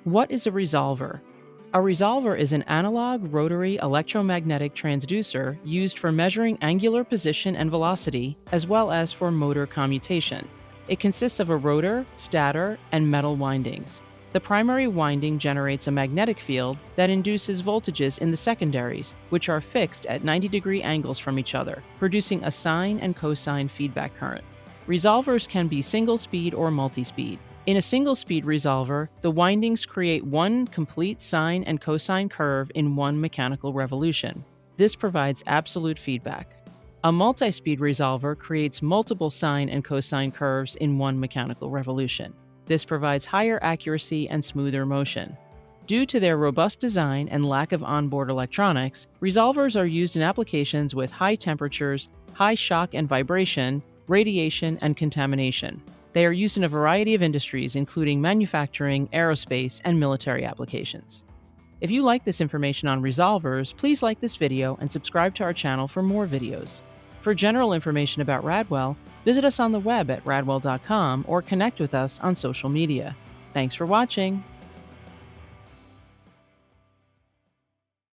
What is a resolver? A resolver is an analog rotary electromagnetic transducer used for measuring angular position and velocity, as well as for motor commutation. It consists of a rotor, stator, and metal windings. The primary winding generates a magnetic field that induces voltages in the secondaries, which are fixed at 90-degree angles from each other, producing a sine and cosine feedback current. Resolvers can be single-speed or multi-speed. In a single-speed resolver, the windings create one complete sine and cosine curve in one mechanical revolution. This provides absolute feedback. A multi-speed resolver creates multiple sine and cosine curves in one mechanical revolution. This provides higher accuracy and smoother motion. Due to their robust design and lack of onboard electronics, resolvers are used in applications with high temperatures, high shock and vibration, radiation, and contamination. They are used in a variety of industries, including manufacturing, aerospace, and military applications. If you like this information on resolvers, please like this video and subscribe to our channel for more videos. For general information about Radwell, visit us on the web at radwell.com or connect with us on social media. Thanks for watching.